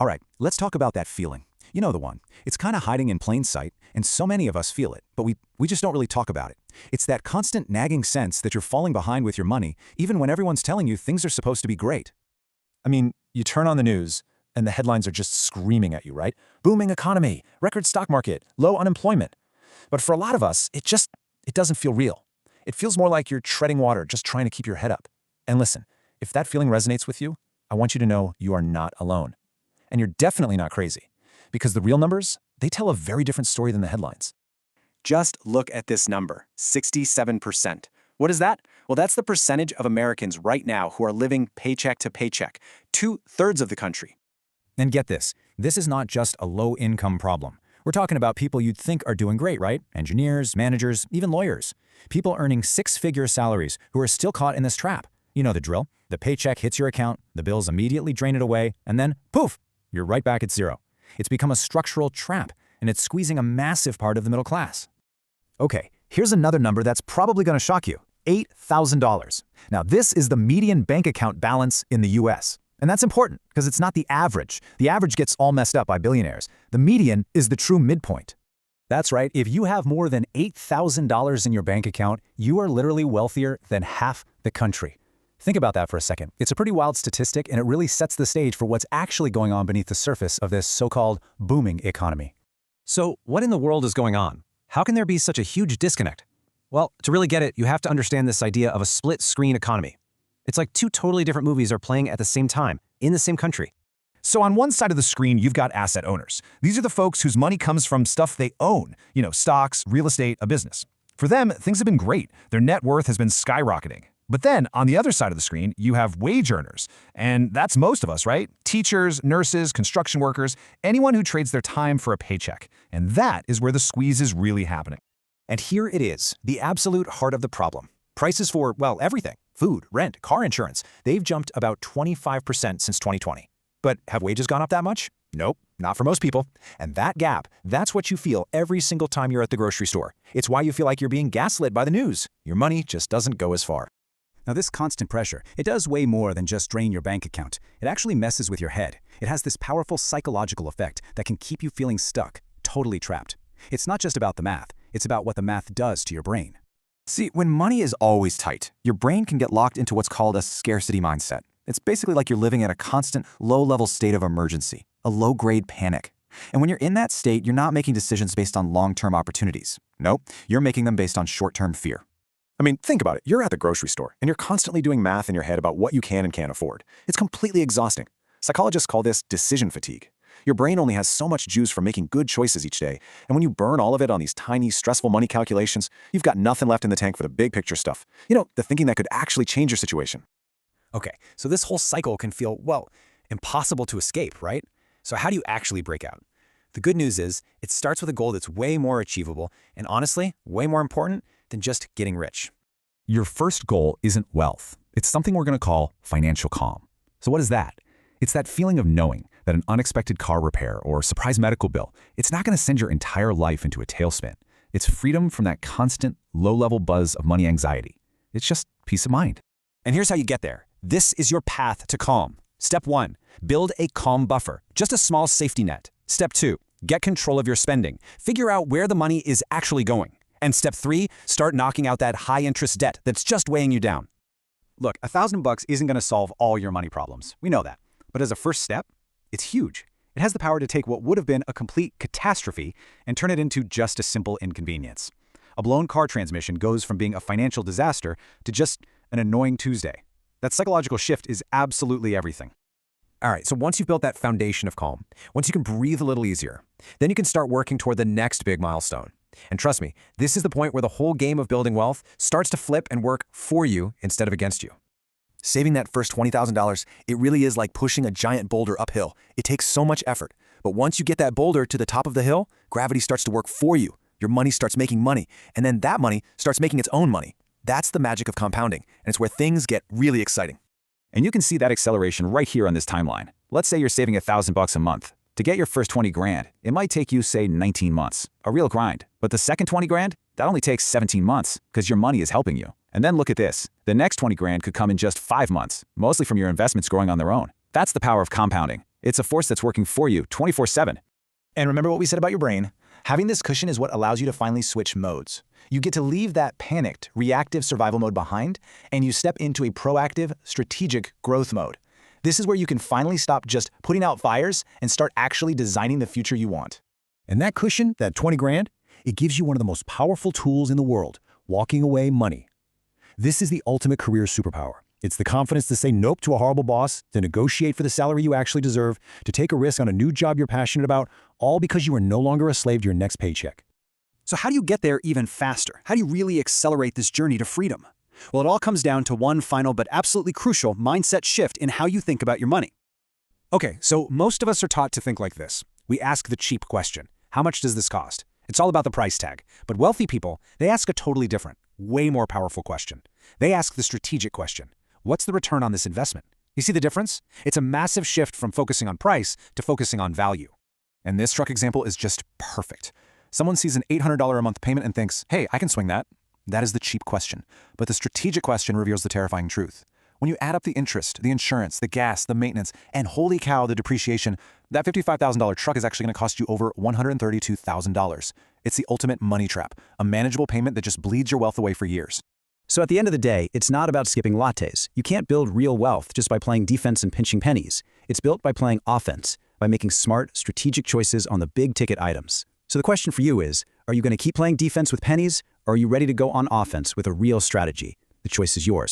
All right, let's talk about that feeling. You know the one. It's kind of hiding in plain sight, and so many of us feel it, but we just don't really talk about it. It's that constant nagging sense that you're falling behind with your money, even when everyone's telling you things are supposed to be great. I mean, you turn on the news, and the headlines are just screaming at you, right? Booming economy, record stock market, low unemployment. But for a lot of us, it doesn't feel real. It feels more like you're treading water, just trying to keep your head up. And listen, if that feeling resonates with you, I want you to know you are not alone. And you're definitely not crazy. Because the real numbers, they tell a very different story than the headlines. Just look at this number, 67%. What is that? Well, that's the percentage of Americans right now who are living paycheck to paycheck, 2/3 of the country. And get this is not just a low-income problem. We're talking about people you'd think are doing great, right? Engineers, managers, even lawyers. People earning six-figure salaries who are still caught in this trap. You know the drill. The paycheck hits your account, the bills immediately drain it away, and then, poof, you're right back at zero. It's become a structural trap, and it's squeezing a massive part of the middle class. Okay, here's another number that's probably going to shock you. $8,000. Now, this is the median bank account balance in the US. And that's important because it's not the average. The average gets all messed up by billionaires. The median is the true midpoint. That's right, if you have more than $8,000 in your bank account, you are literally wealthier than half the country. Think about that for a second. It's a pretty wild statistic, and it really sets the stage for what's actually going on beneath the surface of this so-called booming economy. So, what in the world is going on? How can there be such a huge disconnect? Well, to really get it, you have to understand this idea of a split-screen economy. It's like two totally different movies are playing at the same time, in the same country. So on one side of the screen, you've got asset owners. These are the folks whose money comes from stuff they own, stocks, real estate, a business. For them, things have been great. Their net worth has been skyrocketing. But then, on the other side of the screen, you have wage earners. And that's most of us, right? Teachers, nurses, construction workers, anyone who trades their time for a paycheck. And that is where the squeeze is really happening. And here it is, the absolute heart of the problem. Prices for, well, everything. Food, rent, car insurance. They've jumped about 25% since 2020. But have wages gone up that much? Nope, not for most people. And that gap, that's what you feel every single time you're at the grocery store. It's why you feel like you're being gaslit by the news. Your money just doesn't go as far. Now, this constant pressure, it does way more than just drain your bank account. It actually messes with your head. It has this powerful psychological effect that can keep you feeling stuck, totally trapped. It's not just about the math. It's about what the math does to your brain. See, when money is always tight, your brain can get locked into what's called a scarcity mindset. It's basically like you're living in a constant, low-level state of emergency, a low-grade panic. And when you're in that state, you're not making decisions based on long-term opportunities. Nope, you're making them based on short-term fear. I mean, think about it. You're at the grocery store, and you're constantly doing math in your head about what you can and can't afford. It's completely exhausting. Psychologists call this decision fatigue. Your brain only has so much juice for making good choices each day, and when you burn all of it on these tiny, stressful money calculations, you've got nothing left in the tank for the big picture stuff. The thinking that could actually change your situation. Okay, so this whole cycle can feel, well, impossible to escape, right? So how do you actually break out? The good news is, it starts with a goal that's way more achievable, and honestly, way more important than just getting rich. Your first goal isn't wealth. It's something we're going to call financial calm. So what is that? It's that feeling of knowing that an unexpected car repair or surprise medical bill, it's not going to send your entire life into a tailspin. It's freedom from that constant, low-level buzz of money anxiety. It's just peace of mind. And here's how you get there. This is your path to calm. Step 1, build a calm buffer, just a small safety net. Step 2, get control of your spending. Figure out where the money is actually going. And step 3, start knocking out that high-interest debt that's just weighing you down. Look, $1,000 isn't going to solve all your money problems. We know that. But as a first step, it's huge. It has the power to take what would have been a complete catastrophe and turn it into just a simple inconvenience. A blown car transmission goes from being a financial disaster to just an annoying Tuesday. That psychological shift is absolutely everything. All right, so once you've built that foundation of calm, once you can breathe a little easier, then you can start working toward the next big milestone. And trust me, this is the point where the whole game of building wealth starts to flip and work for you instead of against you. Saving that first $20,000, it really is like pushing a giant boulder uphill. It takes so much effort. But once you get that boulder to the top of the hill, gravity starts to work for you. Your money starts making money, and then that money starts making its own money. That's the magic of compounding, and it's where things get really exciting. And you can see that acceleration right here on this timeline. Let's say you're saving $1,000 a month. To get your first 20 grand, it might take you, say, 19 months. A real grind. But the second 20 grand, that only takes 17 months because your money is helping you. And then look at this. The next 20 grand could come in just 5 months, mostly from your investments growing on their own. That's the power of compounding. It's a force that's working for you 24/7. And remember what we said about your brain? Having this cushion is what allows you to finally switch modes. You get to leave that panicked, reactive survival mode behind, and you step into a proactive, strategic growth mode. This is where you can finally stop just putting out fires and start actually designing the future you want. And that cushion, that 20 grand, it gives you one of the most powerful tools in the world, walking away money. This is the ultimate career superpower. It's the confidence to say nope to a horrible boss, to negotiate for the salary you actually deserve, to take a risk on a new job you're passionate about, all because you are no longer a slave to your next paycheck. So how do you get there even faster? How do you really accelerate this journey to freedom? Well, it all comes down to one final but absolutely crucial mindset shift in how you think about your money. Okay, so most of us are taught to think like this. We ask the cheap question. How much does this cost? It's all about the price tag. But wealthy people, they ask a totally different, way more powerful question. They ask the strategic question. What's the return on this investment? You see the difference? It's a massive shift from focusing on price to focusing on value. And this truck example is just perfect. Someone sees an $800 a month payment and thinks, hey, I can swing that. That is the cheap question. But the strategic question reveals the terrifying truth. When you add up the interest, the insurance, the gas, the maintenance, and holy cow, the depreciation, that $55,000 truck is actually going to cost you over $132,000. It's the ultimate money trap, a manageable payment that just bleeds your wealth away for years. So at the end of the day, it's not about skipping lattes. You can't build real wealth just by playing defense and pinching pennies. It's built by playing offense, by making smart, strategic choices on the big-ticket items. So the question for you is, are you going to keep playing defense with pennies, or are you ready to go on offense with a real strategy? The choice is yours.